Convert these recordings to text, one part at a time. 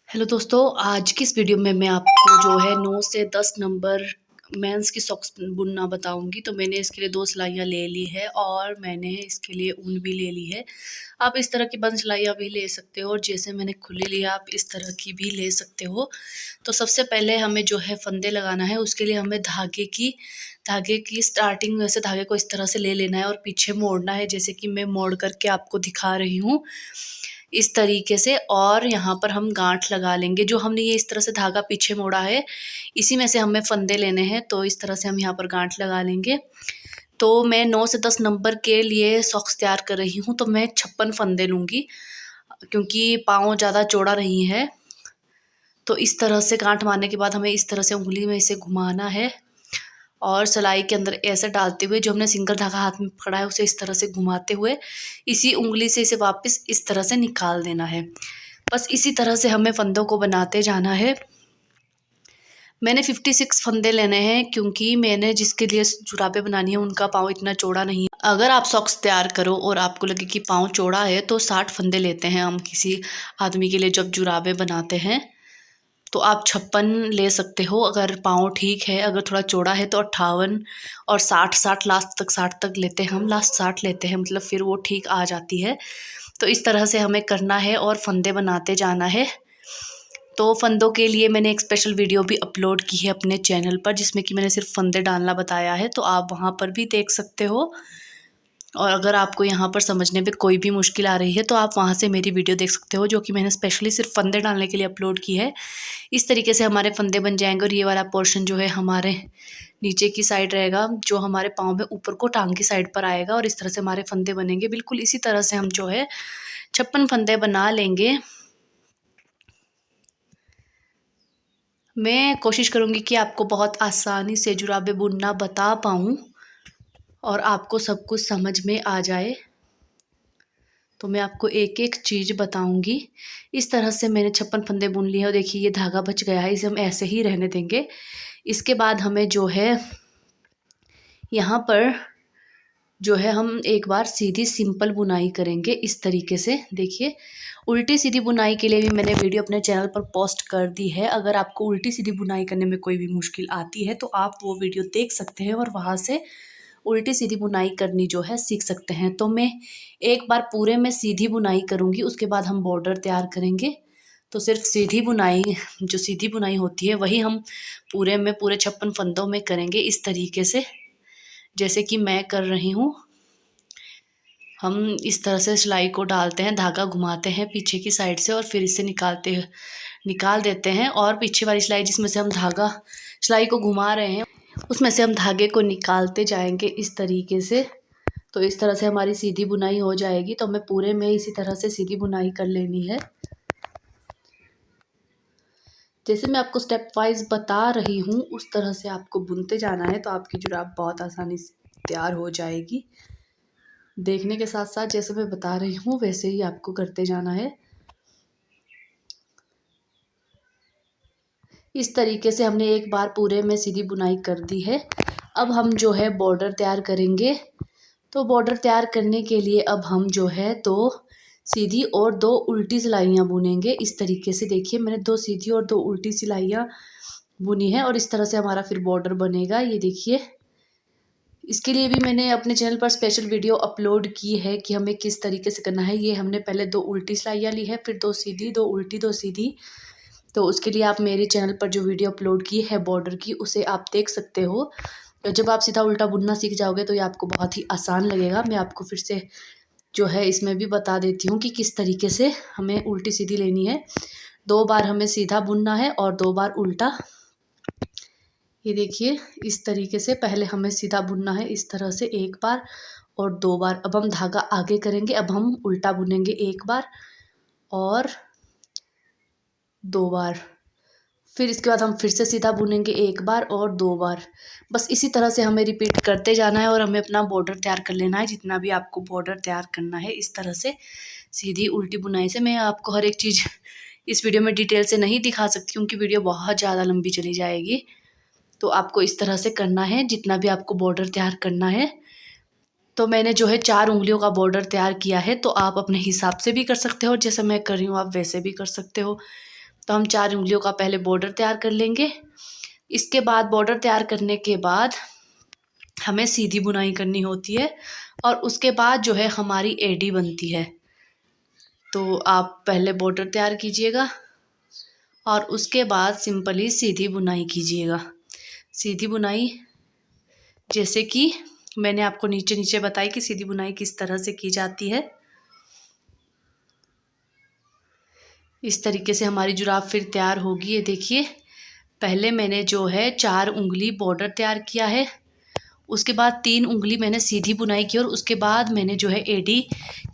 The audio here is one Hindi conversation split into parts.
हेलो दोस्तों, आज की इस वीडियो में मैं आपको जो है 9 से 10 नंबर मेंस की सॉक्स बुनना बताऊंगी। तो मैंने इसके लिए 2 सिलाइयाँ ले ली है और मैंने इसके लिए ऊन भी ले ली है। आप इस तरह की बंद सिलाइयाँ भी ले सकते हो और जैसे मैंने खुली ली है आप इस तरह की भी ले सकते हो। तो सबसे पहले हमें जो है फंदे लगाना है। उसके लिए हमें धागे की स्टार्टिंग वैसे धागे को इस तरह से ले लेना है और पीछे मोड़ना है, जैसे कि मैं मोड़ करके आपको दिखा रही हूँ इस तरीके से। और यहाँ पर हम गांठ लगा लेंगे। जो हमने ये इस तरह से धागा पीछे मोड़ा है इसी में से हमें फंदे लेने हैं, तो इस तरह से हम यहाँ पर गांठ लगा लेंगे। तो मैं 9 से 10 नंबर के लिए सॉक्स तैयार कर रही हूँ, तो मैं 56 फंदे लूँगी क्योंकि पाँव ज़्यादा चौड़ा नहीं है। तो इस तरह से गांठ मारने के बाद हमें इस तरह से उंगली में इसे घुमाना है और सिलाई के अंदर ऐसे डालते हुए जो हमने सिंगल धागा हाथ में पकड़ा है उसे इस तरह से घुमाते हुए इसी उंगली से इसे वापस इस तरह से निकाल देना है। बस इसी तरह से हमें फंदों को बनाते जाना है। मैंने 56 फंदे लेने हैं क्योंकि मैंने जिसके लिए जुराबें बनानी है उनका पाँव इतना चौड़ा नहीं है। अगर आप सॉक्स तैयार करो और आपको लगे कि पाँव चौड़ा है तो 60 फंदे लेते हैं हम किसी आदमी के लिए जब जुराबें बनाते हैं। तो आप 56 ले सकते हो अगर पाँव ठीक है। अगर थोड़ा चौड़ा है तो 58 और 60 लास्ट तक 60 तक लेते हैं हम। लास्ट 60 लेते हैं, मतलब फिर वो ठीक आ जाती है। तो इस तरह से हमें करना है और फंदे बनाते जाना है। तो फंदों के लिए मैंने एक स्पेशल वीडियो भी अपलोड की है अपने चैनल पर, जिसमें कि मैंने सिर्फ फंदे डालना बताया है, तो आप वहाँ पर भी देख सकते हो। और अगर आपको यहाँ पर समझने में कोई भी मुश्किल आ रही है तो आप वहाँ से मेरी वीडियो देख सकते हो, जो कि मैंने स्पेशली सिर्फ फंदे डालने के लिए अपलोड की है। इस तरीके से हमारे फंदे बन जाएंगे और ये वाला पोर्शन जो है हमारे नीचे की साइड रहेगा, जो हमारे पाँव में ऊपर को टांग की साइड पर आएगा और इस तरह से हमारे फंदे बनेंगे। बिल्कुल इसी तरह से हम जो है 56 फंदे बना लेंगे। मैं कोशिश करूँगी कि आपको बहुत आसानी से जुराबे बुनना बता पाऊँ और आपको सब कुछ समझ में आ जाए। तो मैं आपको एक एक चीज़ बताऊंगी। इस तरह से मैंने 56 फंदे बुन लिए और देखिए ये धागा बच गया है, इसे हम ऐसे ही रहने देंगे। इसके बाद हमें जो है यहाँ पर जो है हम एक बार सीधी सिंपल बुनाई करेंगे इस तरीके से। देखिए उल्टी सीधी बुनाई के लिए भी मैंने वीडियो अपने चैनल पर पोस्ट कर दी है। अगर आपको उल्टी सीधी बुनाई करने में कोई भी मुश्किल आती है तो आप वो वीडियो देख सकते हैं और वहाँ से उल्टी सीधी बुनाई करनी जो है सीख सकते हैं। तो मैं एक बार पूरे में सीधी बुनाई करूँगी, उसके बाद हम बॉर्डर तैयार करेंगे। तो सिर्फ सीधी बुनाई, जो सीधी बुनाई होती है वही हम पूरे में पूरे 56 फंदों में करेंगे इस तरीके से, जैसे कि मैं कर रही हूँ। हम इस तरह से सिलाई को डालते हैं, धागा घुमाते हैं पीछे की साइड से और फिर इसे निकाल देते हैं। और पीछे वाली सिलाई जिसमें से हम धागा सिलाई को घुमा रहे हैं उसमें से हम धागे को निकालते जाएंगे इस तरीके से। तो इस तरह से हमारी सीधी बुनाई हो जाएगी। तो हमें पूरे में इसी तरह से सीधी बुनाई कर लेनी है। जैसे मैं आपको स्टेप वाइज बता रही हूँ उस तरह से आपको बुनते जाना है, तो आपकी जुराब बहुत आसानी से तैयार हो जाएगी। देखने के साथ साथ जैसे मैं बता रही हूँ वैसे ही आपको करते जाना है। इस तरीके से हमने एक बार पूरे में सीधी बुनाई कर दी है। अब हम जो है बॉर्डर तैयार करेंगे। तो बॉर्डर तैयार करने के लिए अब हम जो है 2 सीधी और 2 उल्टी सिलाइयाँ बुनेंगे इस तरीके से। देखिए मैंने 2 सीधी और 2 उल्टी सिलाइयाँ बुनी है और इस तरह से हमारा फिर बॉर्डर बनेगा। ये देखिए, इसके लिए भी मैंने अपने चैनल पर स्पेशल वीडियो अपलोड की है कि हमें किस तरीके से करना है। ये हमने पहले 2 उल्टी सिलाइयाँ ली है, फिर 2 सीधी, 2 उल्टी, 2 सीधी। तो उसके लिए आप मेरे चैनल पर जो वीडियो अपलोड की है बॉर्डर की उसे आप देख सकते हो। तो जब आप सीधा उल्टा बुनना सीख जाओगे तो ये आपको बहुत ही आसान लगेगा। मैं आपको फिर से जो है इसमें भी बता देती हूँ कि किस तरीके से हमें उल्टी सीधी लेनी है। 2 बार हमें सीधा बुनना है और 2 बार उल्टा। ये देखिए इस तरीके से पहले हमें सीधा बुनना है इस तरह से 1 बार और 2 बार। अब हम धागा आगे करेंगे, अब हम उल्टा बुनेंगे 1 बार और 2 बार। फिर इसके बाद हम फिर से सीधा बुनेंगे 1 बार और 2 बार। बस इसी तरह से हमें रिपीट करते जाना है और हमें अपना बॉर्डर तैयार कर लेना है। जितना भी आपको बॉर्डर तैयार करना है इस तरह से सीधी उल्टी बुनाई से। मैं आपको हर एक चीज़ इस वीडियो में डिटेल से नहीं दिखा सकती क्योंकि वीडियो बहुत ज़्यादा लंबी चली जाएगी। तो आपको इस तरह से करना है जितना भी आपको बॉर्डर तैयार करना है। तो मैंने जो है 4 उंगलियों का बॉर्डर तैयार किया है। तो आप अपने हिसाब से भी कर सकते हो, जैसे मैं कर रही हूँ आप वैसे भी कर सकते हो। तो हम 4 उंगलियों का पहले बॉर्डर तैयार कर लेंगे। इसके बाद बॉर्डर तैयार करने के बाद हमें सीधी बुनाई करनी होती है और उसके बाद जो है हमारी एडी बनती है। तो आप पहले बॉर्डर तैयार कीजिएगा और उसके बाद सिंपली सीधी बुनाई कीजिएगा। सीधी बुनाई जैसे कि मैंने आपको नीचे नीचे बताई कि सीधी बुनाई किस तरह से की जाती है। इस तरीके से हमारी जुराब फिर तैयार होगी। ये देखिए, पहले मैंने जो है 4 उंगली बॉर्डर तैयार किया है, उसके बाद 3 उंगली मैंने सीधी बुनाई की और उसके बाद मैंने जो है एडी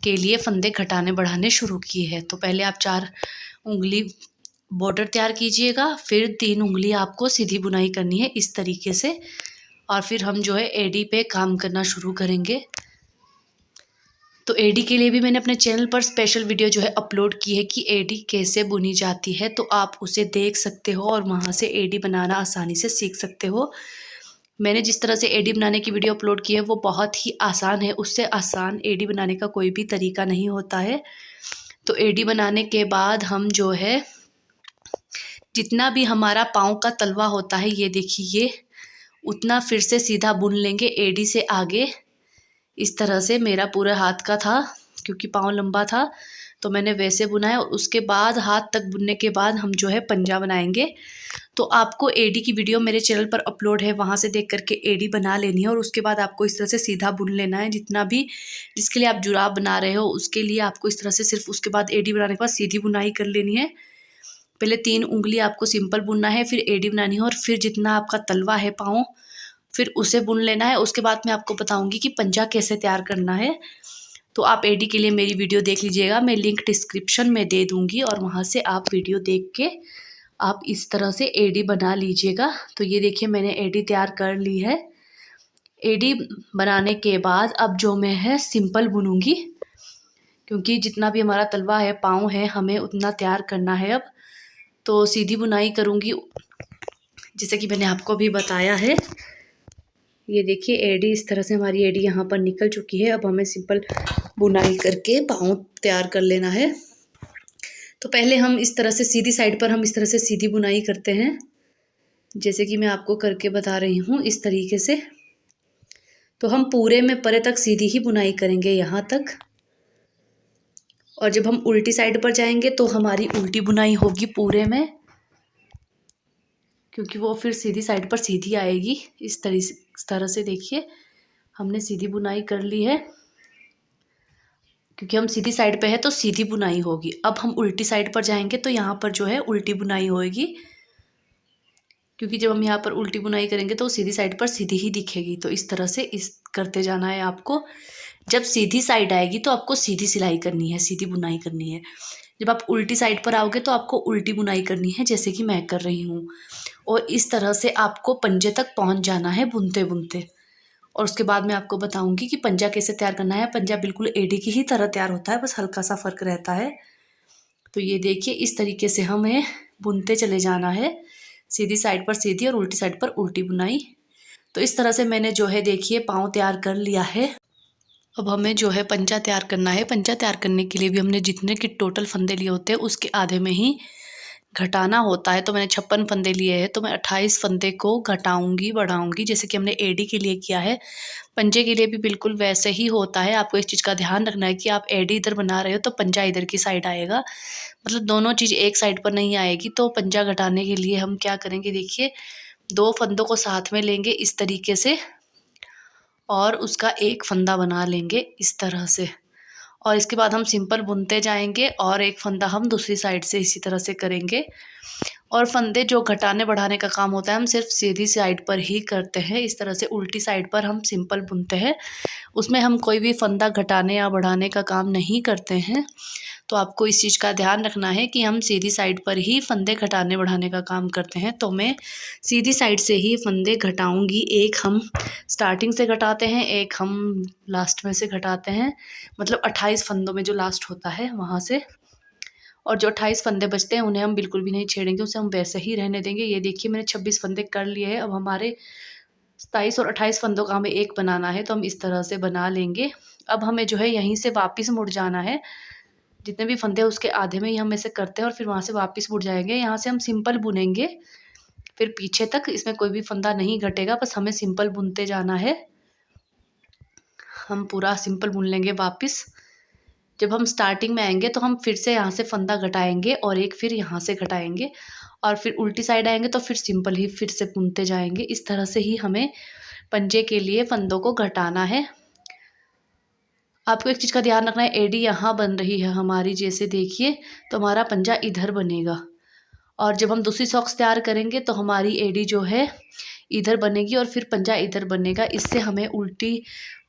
के लिए फंदे घटाने बढ़ाने शुरू किए हैं। तो पहले आप 4 उंगली बॉर्डर तैयार कीजिएगा, फिर 3 उंगली आपको सीधी बुनाई करनी है इस तरीके से, और फिर हम जो है एडी पे काम करना शुरू करेंगे। तो एडी के लिए भी मैंने अपने चैनल पर स्पेशल वीडियो जो है अपलोड की है कि एडी कैसे बुनी जाती है, तो आप उसे देख सकते हो और वहाँ से एडी बनाना आसानी से सीख सकते हो। मैंने जिस तरह से एडी बनाने की वीडियो अपलोड की है वो बहुत ही आसान है, उससे आसान एडी बनाने का कोई भी तरीका नहीं होता है। तो एडी बनाने के बाद हम जो है जितना भी हमारा पाँव का तलवा होता है, ये देखिए, उतना फिर से सीधा बुन लेंगे एडी से आगे। इस तरह से मेरा पूरे हाथ का था, क्योंकि पाँव लंबा था तो मैंने वैसे बुनाया। और उसके बाद हाथ तक बुनने के बाद हम जो है पंजा बनाएंगे। तो आपको एडी की वीडियो मेरे चैनल पर अपलोड है, वहाँ से देख करके एडी बना लेनी है और उसके बाद आपको इस तरह से सीधा बुन लेना है। जितना भी जिसके लिए आप जुराब बना रहे हो उसके लिए आपको इस तरह से सिर्फ उसके बाद एडी बनाने के बाद सीधी बुनाई कर लेनी है। पहले 3 उंगली आपको सिंपल बुनना है, फिर एडी बनानी है और फिर जितना आपका तलवा है पाँव फिर उसे बुन लेना है। उसके बाद मैं आपको बताऊंगी कि पंजा कैसे तैयार करना है। तो आप एडी के लिए मेरी वीडियो देख लीजिएगा, मैं लिंक डिस्क्रिप्शन में दे दूंगी और वहाँ से आप वीडियो देख के आप इस तरह से एडी बना लीजिएगा। तो ये देखिए, मैंने एडी तैयार कर ली है। एडी बनाने के बाद अब जो मैं है सिंपल बुनूंगी, क्योंकि जितना भी हमारा तलवा है पाँव है हमें उतना तैयार करना है। अब तो सीधी बुनाई करूँगी जैसे कि मैंने आपको भी बताया है। ये देखिए, एडी इस तरह से हमारी एडी यहाँ पर निकल चुकी है। अब हमें सिंपल बुनाई करके पाँव तैयार कर लेना है। तो पहले हम इस तरह से सीधी साइड पर हम इस तरह से सीधी बुनाई करते हैं, जैसे कि मैं आपको करके बता रही हूँ इस तरीके से। तो हम पूरे में परे तक सीधी ही बुनाई करेंगे यहाँ तक, और जब हम उल्टी साइड पर जाएंगे तो हमारी उल्टी बुनाई होगी पूरे में, क्योंकि वो फिर सीधी साइड पर सीधी आएगी। इस तरह से देखिए, हमने सीधी बुनाई कर ली है, क्योंकि हम सीधी साइड पे है तो सीधी बुनाई होगी। अब हम उल्टी साइड पर जाएंगे तो यहाँ पर जो है उल्टी बुनाई होएगी, क्योंकि जब हम यहाँ पर उल्टी बुनाई करेंगे तो सीधी साइड पर सीधी ही दिखेगी। तो इस तरह से इस करते जाना है आपको। जब सीधी साइड आएगी तो आपको सीधी सिलाई करनी है, सीधी बुनाई करनी है। जब आप उल्टी साइड पर आओगे तो आपको उल्टी बुनाई करनी है, जैसे कि मैं कर रही हूँ। और इस तरह से आपको पंजे तक पहुँच जाना है बुनते बुनते। और उसके बाद मैं आपको बताऊंगी कि पंजा कैसे तैयार करना है। पंजा बिल्कुल एडी की ही तरह तैयार होता है, बस हल्का सा फ़र्क रहता है। तो ये देखिए, इस तरीके से हमें बुनते चले जाना है, सीधी साइड पर सीधी और उल्टी साइड पर उल्टी बुनाई। तो इस तरह से मैंने जो है देखिए पाँव तैयार कर लिया है। अब हमें जो है पंजा तैयार करना है। पंजा तैयार करने के लिए भी हमने जितने के टोटल फंदे लिए होते हैं उसके आधे में ही घटाना होता है। तो मैंने 56 फंदे लिए हैं, तो मैं 28 फंदे को घटाऊंगी बढ़ाऊंगी, जैसे कि हमने एडी के लिए किया है। पंजे के लिए भी बिल्कुल वैसे ही होता है। आपको इस चीज़ का ध्यान रखना है कि आप एडी इधर बना रहे हो तो पंजा इधर की साइड आएगा, मतलब दोनों चीज़ एक साइड पर नहीं आएगी। तो पंजा घटाने के लिए हम क्या करेंगे, देखिए 2 फंदों को साथ में लेंगे इस तरीके से और उसका एक फंदा बना लेंगे इस तरह से, और इसके बाद हम सिंपल बुनते जाएंगे और एक फंदा हम दूसरी साइड से इसी तरह से करेंगे। और फंदे जो घटाने बढ़ाने का काम होता है हम सिर्फ सीधी साइड पर ही करते हैं। इस तरह से उल्टी साइड पर हम सिंपल बुनते हैं, उसमें हम कोई भी फंदा घटाने या बढ़ाने का काम नहीं करते हैं। तो आपको इस चीज़ का ध्यान रखना है कि हम सीधी साइड पर ही फंदे घटाने बढ़ाने का काम करते हैं। तो मैं सीधी साइड से ही फंदे घटाऊंगी। एक हम स्टार्टिंग से घटाते हैं, एक हम लास्ट में से घटाते हैं, मतलब 28 फंदों में जो लास्ट होता है वहाँ से। और जो 28 फंदे बचते हैं उन्हें हम बिल्कुल भी नहीं छेड़ेंगे, उसे हम वैसे ही रहने देंगे। ये देखिए, मैंने 26 फंदे कर लिए हैं। अब हमारे 27 और 28 फंदों का हमें एक बनाना है, तो हम इस तरह से बना लेंगे। अब हमें जो है यहीं से वापस मुड़ जाना है। जितने भी फंदे उसके आधे में ही हम ऐसे करते हैं और फिर वहाँ से वापस मुड़ जाएंगे। यहाँ से हम सिंपल बुनेंगे फिर पीछे तक, इसमें कोई भी फंदा नहीं घटेगा, बस हमें सिंपल बुनते जाना है। हम पूरा सिंपल बुन लेंगे वापस। जब हम स्टार्टिंग में आएंगे तो हम फिर से यहाँ से फंदा घटाएंगे और एक फिर यहाँ से घटाएंगे और फिर उल्टी साइड आएंगे तो फिर सिंपल ही फिर से बुनते जाएंगे। इस तरह से ही हमें पंजे के लिए फंदों को घटाना है। आपको एक चीज़ का ध्यान रखना है, एडी यहाँ बन रही है हमारी, जैसे देखिए तो हमारा पंजा इधर बनेगा और जब हम दूसरी सॉक्स तैयार करेंगे तो हमारी एडी जो है इधर बनेगी और फिर पंजा इधर बनेगा। इससे हमें उल्टी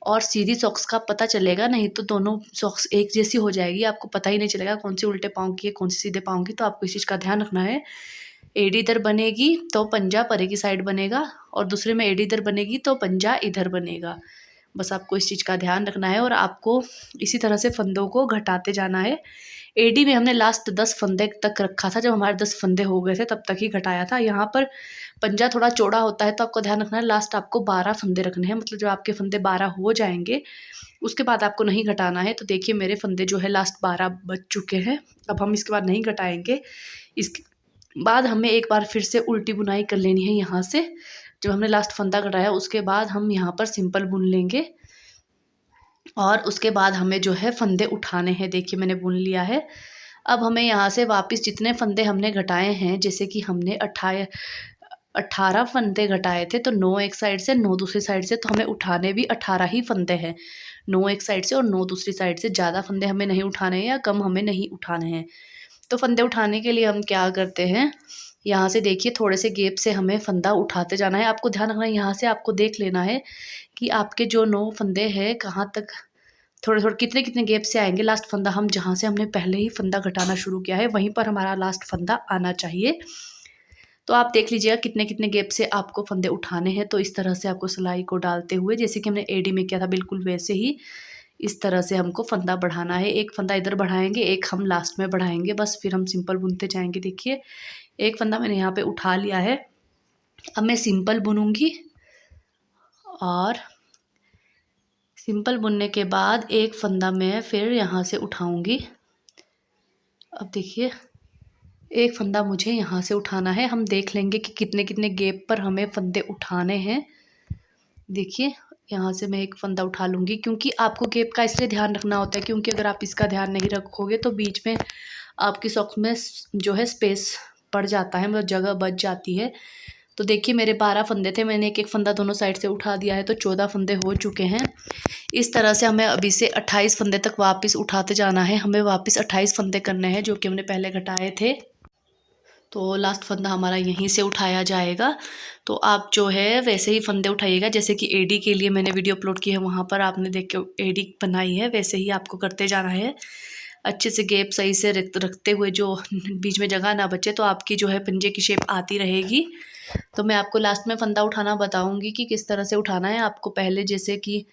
और सीधी सॉक्स का पता चलेगा, नहीं तो दोनों सॉक्स एक जैसी हो जाएगी, आपको पता ही नहीं चलेगा कौन सी उल्टे पाँव की है कौन सी सीधे पाँव की। तो आपको इस चीज़ का ध्यान रखना है, एडी इधर बनेगी तो पंजा परे की साइड बनेगा और दूसरे में एडी इधर बनेगी तो पंजा इधर बनेगा। बस आपको इस चीज़ का ध्यान रखना है और आपको इसी तरह से फंदों को घटाते जाना है। एडी में हमने लास्ट 10 फंदे तक रखा था, जब हमारे 10 फंदे हो गए थे तब तक ही घटाया था। यहाँ पर पंजा थोड़ा चौड़ा होता है तो आपको ध्यान रखना है, लास्ट आपको 12 फंदे रखने हैं, मतलब जब आपके फंदे 12 हो जाएंगे उसके बाद आपको नहीं घटाना है। तो देखिए मेरे फंदे जो है लास्ट 12 बच चुके हैं, अब हम इसके बाद नहीं घटाएंगे। इसके बाद हमें एक बार फिर से उल्टी बुनाई कर लेनी है। यहाँ से जब हमने लास्ट फंदा घटाया उसके बाद हम यहाँ पर सिंपल बुन लेंगे और उसके बाद हमें जो है फंदे उठाने हैं। देखिए मैंने बुन लिया है। अब हमें यहाँ से वापस जितने फंदे हमने घटाए हैं, जैसे कि हमने 18 फंदे घटाए थे तो 9 एक साइड से 9 दूसरी साइड से, तो हमें उठाने भी 18 ही फंदे हैं, 9 एक साइड से और 9 दूसरी साइड से। ज़्यादा फंदे हमें नहीं उठाने हैं या कम हमें नहीं उठाने हैं। तो फंदे उठाने के लिए हम क्या करते हैं, यहाँ से देखिए थोड़े से गैप से हमें फंदा उठाते जाना है। आपको ध्यान रखना है, यहाँ से आपको देख लेना है कि आपके जो 9 फंदे हैं कहाँ तक थोड़े थोड़े कितने कितने गैप से आएंगे। लास्ट फंदा हम जहाँ से हमने पहले ही फंदा घटाना शुरू किया है वहीं पर हमारा लास्ट फंदा आना चाहिए। तो आप देख लीजिएगा कितने कितने गैप से आपको फंदे उठाने हैं। तो इस तरह से आपको सिलाई को डालते हुए, जैसे कि हमने एडी में किया था बिल्कुल वैसे ही इस तरह से हमको फंदा बढ़ाना है। एक फंदा इधर बढ़ाएंगे, एक हम लास्ट में बढ़ाएंगे, बस फिर हम सिंपल बुनते जाएंगे। देखिए एक फंदा मैंने यहाँ पे उठा लिया है, अब मैं सिंपल बुनूंगी और सिंपल बुनने के बाद एक फंदा मैं फिर यहाँ से उठाऊंगी। अब देखिए एक फंदा मुझे यहाँ से उठाना है, हम देख लेंगे कि कितने कितने गैप पर हमें फंदे उठाने हैं। देखिए यहाँ से मैं एक फंदा उठा लूँगी, क्योंकि आपको गैप का इसलिए ध्यान रखना होता है क्योंकि अगर आप इसका ध्यान नहीं रखोगे तो बीच में आपकी सॉक्स में जो है स्पेस पड़ जाता है, मतलब जगह बच जाती है। तो देखिए मेरे 12 फंदे थे, मैंने एक एक फंदा दोनों साइड से उठा दिया है तो 14 फंदे हो चुके हैं। इस तरह से हमें अभी से 28 फंदे तक वापस उठाते जाना है। हमें वापस 28 फंदे करने हैं जो कि हमने पहले घटाए थे। तो लास्ट फंदा हमारा यहीं से उठाया जाएगा। तो आप जो है वैसे ही फंदे उठाइएगा, जैसे कि एडी के लिए मैंने वीडियो अपलोड की है वहाँ पर आपने देख के एडी बनाई है, वैसे ही आपको करते जाना है। अच्छे से गैप सही से रखते हुए, जो बीच में जगह ना बचे, तो आपकी जो है पंजे की शेप आती रहेगी। तो मैं आपको लास्ट में फंदा उठाना बताऊंगी कि किस तरह से उठाना है। आपको पहले जैसे कि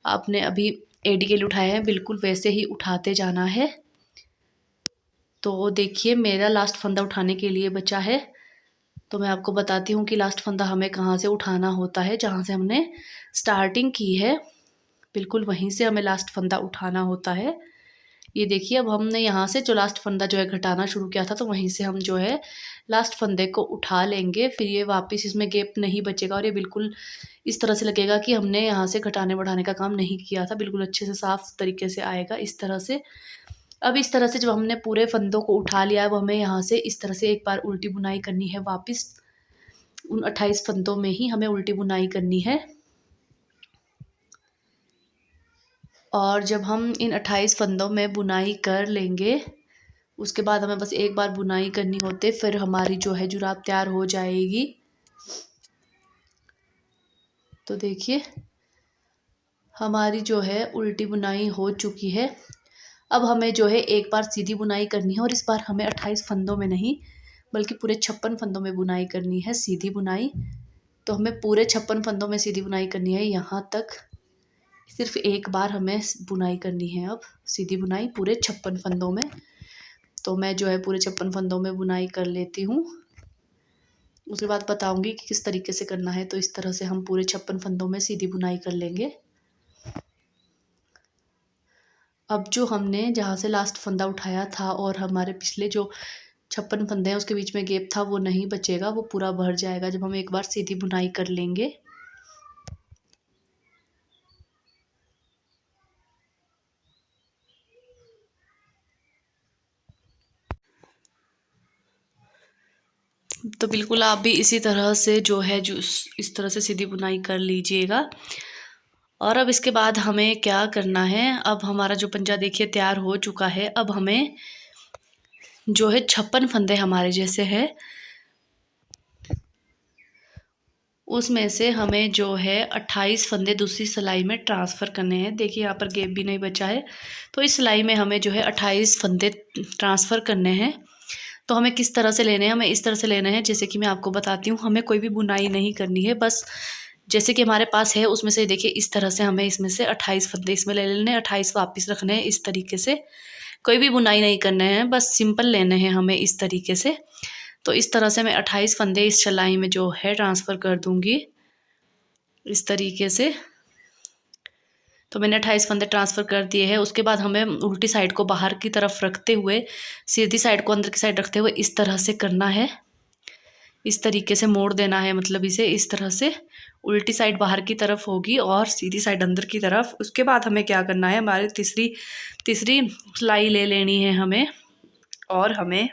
आपने अभी एडी के लिए उठाए हैं बिल्कुल वैसे ही उठाते जाना है। तो देखिए मेरा लास्ट फंदा उठाने के लिए बचा है, तो मैं आपको बताती हूँ कि लास्ट फंदा हमें कहाँ से उठाना होता है। जहाँ से हमने स्टार्टिंग की है बिल्कुल वहीं से हमें लास्ट फंदा उठाना होता है। ये देखिए अब हमने यहाँ से जो लास्ट फंदा जो है घटाना शुरू किया था तो वहीं से हम जो है लास्ट फंदे को उठा लेंगे। फिर ये वापस इसमें गैप नहीं बचेगा और ये बिल्कुल इस तरह से लगेगा कि हमने यहाँ से घटाने बढ़ाने का काम नहीं किया था, बिल्कुल अच्छे से साफ तरीके से आएगा इस तरह से। अब इस तरह से जब हमने पूरे फंदों को उठा लिया है, अब हमें यहाँ से इस तरह से एक बार उल्टी बुनाई करनी है। वापस उन 28 फंदों में ही हमें उल्टी बुनाई करनी है। और जब हम इन 28 फंदों में बुनाई कर लेंगे उसके बाद हमें बस एक बार बुनाई करनी होती, फिर हमारी जो है जुराब तैयार हो जाएगी। तो देखिए हमारी जो है उल्टी बुनाई हो चुकी है। अब हमें जो है एक बार सीधी बुनाई करनी है और इस बार हमें 28 फंदों में नहीं बल्कि पूरे 56 फंदों में बुनाई करनी है, सीधी बुनाई। तो हमें पूरे 56 फंदों में सीधी बुनाई करनी है। यहाँ तक सिर्फ एक बार हमें बुनाई करनी है, अब सीधी बुनाई पूरे 56 फंदों में। तो मैं जो है पूरे 56 फंदों में बुनाई कर लेती हूँ, उसके बाद बताऊँगी कि किस तरीके से करना है। तो इस तरह से हम पूरे 56 फंदों में सीधी बुनाई कर लेंगे। अब जो हमने जहाँ से लास्ट फंदा उठाया था और हमारे पिछले जो 56 फंदे हैं उसके बीच में गैप था वो नहीं बचेगा, वो पूरा भर जाएगा जब हम एक बार सीधी बुनाई कर लेंगे। तो बिल्कुल आप भी इसी तरह से जो है जो इस तरह से सीधी बुनाई कर लीजिएगा। और अब इसके बाद हमें क्या करना है, अब हमारा जो पंजा देखिए तैयार हो चुका है। अब हमें जो है 56 फंदे हमारे जैसे है उसमें से हमें जो है 28 फंदे दूसरी सिलाई में ट्रांसफ़र करने हैं। देखिए यहाँ पर गैप भी नहीं बचा है, तो इस सिलाई में हमें जो है 28 फंदे ट्रांसफ़र करने हैं। तो हमें किस तरह से लेने हैं, हमें इस तरह से लेने हैं जैसे कि मैं आपको बताती हूँ। हमें कोई भी बुनाई नहीं करनी है, बस जैसे कि हमारे पास है उसमें से देखिए इस तरह से हमें इसमें से 28 फंदे इसमें ले लेने हैं, 28 वापस रखने हैं इस तरीके से। कोई भी बुनाई नहीं करने हैं, बस सिंपल लेने हैं हमें इस तरीके से। तो इस तरह से मैं 28 फंदे इस सिलाई में जो है ट्रांसफ़र कर दूँगी इस तरीके से। तो मैंने 28 फंदे ट्रांसफ़र कर दिए हैं। उसके बाद हमें उल्टी साइड को बाहर की तरफ रखते हुए सीधी साइड को अंदर की साइड रखते हुए इस तरह से करना है। इस तरीके से मोड़ देना है, मतलब इसे इस तरह से उल्टी साइड बाहर की तरफ होगी और सीधी साइड अंदर की तरफ। उसके बाद हमें क्या करना है, हमारी तीसरी सिलाई ले लेनी है हमें, और हमें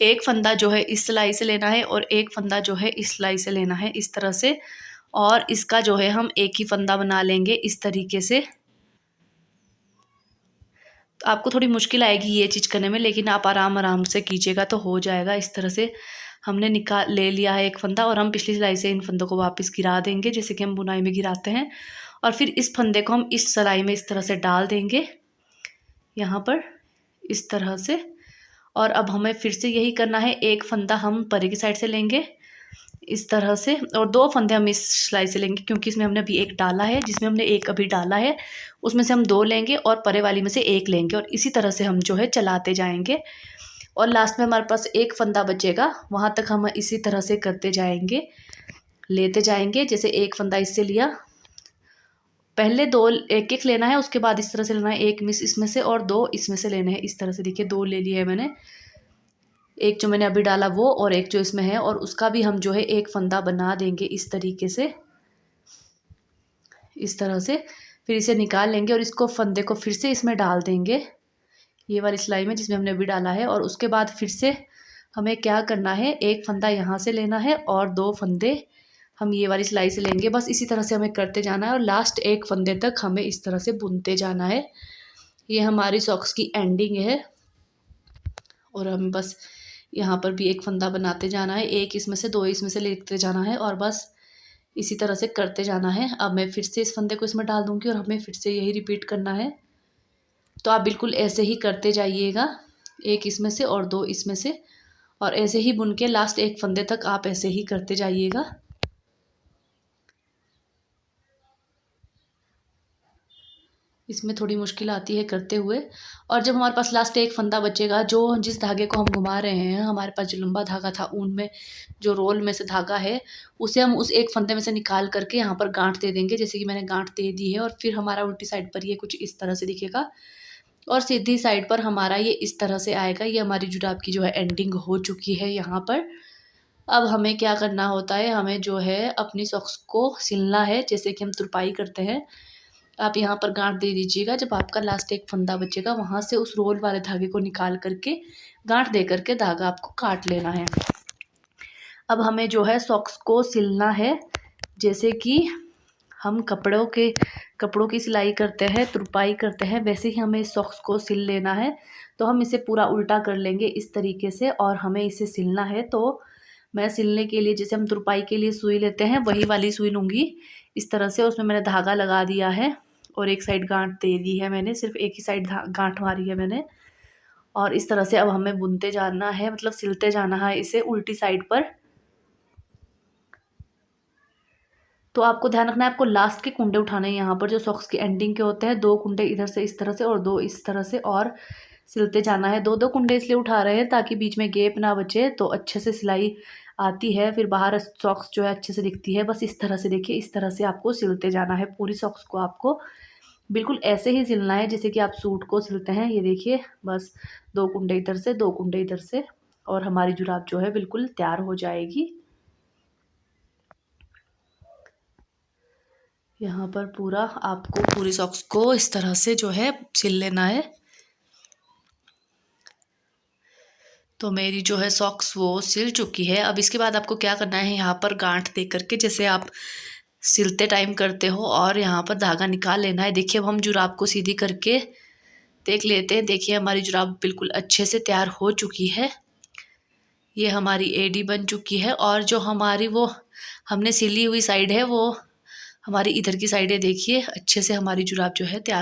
एक फंदा जो है इस सिलाई से लेना है और एक फंदा जो है इस सिलाई से लेना है इस तरह से। और इसका जो है हम एक ही फंदा बना लेंगे इस तरीके से। तो आपको थोड़ी मुश्किल आएगी ये चीज़ करने में, लेकिन आप आराम से कीजिएगा तो हो जाएगा। इस तरह से हमने ले लिया है एक फंदा, और हम पिछली सिलाई से इन फंदों को वापस गिरा देंगे जैसे कि हम बुनाई में गिराते हैं। और फिर इस फंदे को हम इस सिलाई में इस तरह से डाल देंगे यहाँ पर इस तरह से। और अब हमें फिर से यही करना है, एक फंदा हम परे की साइड से लेंगे इस तरह से, और दो फंदे हम इस सिलाई से लेंगे क्योंकि इसमें हमने अभी एक डाला है, जिसमें हमने एक अभी डाला है उसमें से हम दो लेंगे और परे वाली में से एक लेंगे, और इसी तरह से हम जो है चलाते जाएंगे। और लास्ट में हमारे पास एक फंदा बचेगा, वहाँ तक हम इसी तरह से करते जाएंगे, लेते जाएंगे। जैसे एक फंदा इससे लिया, पहले दो एक एक लेना है, उसके बाद इस तरह से लेना है, एक मिस इसमें से और दो इसमें से लेने हैं इस तरह से। देखिए दो ले लिए है मैंने, एक जो मैंने अभी डाला वो और एक जो इसमें है, और उसका भी हम जो है एक फंदा बना देंगे इस तरीके से, इस तरह से। फिर इसे निकाल लेंगे और इसको फंदे को फिर से इसमें डाल देंगे ये वाली सिलाई में जिसमें हमने अभी डाला है। और उसके बाद फिर से हमें क्या करना है, एक फंदा यहाँ से लेना है और दो फंदे हम ये वाली सिलाई से लेंगे। बस इसी तरह से हमें करते जाना है और लास्ट एक फंदे तक हमें इस तरह से बुनते जाना है। ये हमारी सॉक्स की एंडिंग है, और हम बस यहाँ पर भी एक फंदा बनाते जाना है, एक इसमें से दो इसमें से लेते जाना है, और बस इसी तरह से करते जाना है। अब मैं फिर से इस फंदे को इसमें डाल दूँगी और हमें फिर से यही रिपीट करना है। तो आप बिल्कुल ऐसे ही करते जाइएगा, एक इसमें से और दो इसमें से, और ऐसे ही बुन के लास्ट एक फंदे तक आप ऐसे ही करते जाइएगा। इसमें थोड़ी मुश्किल आती है करते हुए। और जब हमारे पास लास्ट एक फंदा बचेगा, जो जिस धागे को हम घुमा रहे हैं, हमारे पास जो लंबा धागा था ऊन में, जो रोल में से धागा है, उसे हम उस एक फंदे में से निकाल करके यहाँ पर गांठ दे देंगे जैसे कि मैंने गांठ दे दी है। और फिर हमारा उल्टी साइड पर ये कुछ इस तरह से दिखेगा और सीधी साइड पर हमारा ये इस तरह से आएगा। ये हमारी जुराब की जो है एंडिंग हो चुकी है यहाँ पर। अब हमें क्या करना होता है, हमें जो है अपनी सॉक्स को सिलना है जैसे कि हम तुरपाई करते हैं। आप यहाँ पर गांठ दे दीजिएगा, जब आपका लास्ट एक फंदा बचेगा वहाँ से उस रोल वाले धागे को निकाल करके गांठ दे करके धागा आपको काट लेना है। अब हमें जो है सॉक्स को सिलना है जैसे कि हम कपड़ों की सिलाई करते हैं, तुरपाई करते हैं, वैसे ही हमें इस सॉक्स को सिल लेना है। तो हम इसे पूरा उल्टा कर लेंगे इस तरीके से और हमें इसे सिलना है। तो मैं सिलने के लिए जैसे हम तुरपाई के लिए सुई लेते हैं वही वाली सुई लूँगी इस तरह से। उसमें मैंने धागा लगा दिया है और एक साइड गांठ दे दी है मैंने, सिर्फ एक ही साइड गांठ मारी है मैंने। और इस तरह से अब हमें बुनते जाना है, मतलब सिलते जाना है इसे उल्टी साइड पर। तो आपको ध्यान रखना है, आपको लास्ट के कुंडे उठाने हैं यहाँ पर जो सॉक्स की एंडिंग के होते हैं। दो कुंडे इधर से इस तरह से और दो इस तरह से, और सिलते जाना है। दो दो कुंडे इसलिए उठा रहे हैं ताकि बीच में गैप ना बचे, तो अच्छे से सिलाई आती है, फिर बाहर सॉक्स जो है अच्छे से दिखती है। बस इस तरह से देखिए, इस तरह से आपको सिलते जाना है पूरी सॉक्स को। आपको बिल्कुल ऐसे ही सिलना है जैसे कि आप सूट को सिलते हैं। ये देखिए, बस 2 कुंडे इधर से, 2 कुंडे इधर से, और हमारी जुराब जो है बिल्कुल तैयार हो जाएगी। यहाँ पर पूरा आपको पूरी सॉक्स को इस तरह से जो है सिल लेना है। तो मेरी जो है सॉक्स वो सिल चुकी है। अब इसके बाद आपको क्या करना है, यहाँ पर गांठ दे करके जैसे आप सिलते टाइम करते हो, और यहाँ पर धागा निकाल लेना है। देखिए अब हम जुराब को सीधी करके देख लेते हैं। देखिए हमारी जुराब बिल्कुल अच्छे से तैयार हो चुकी है। ये हमारी एडी बन चुकी है, और जो हमारी वो हमने सिली हुई साइड है वो हमारी इधर की साइड है। देखिए अच्छे से हमारी जुराब जो है तैयार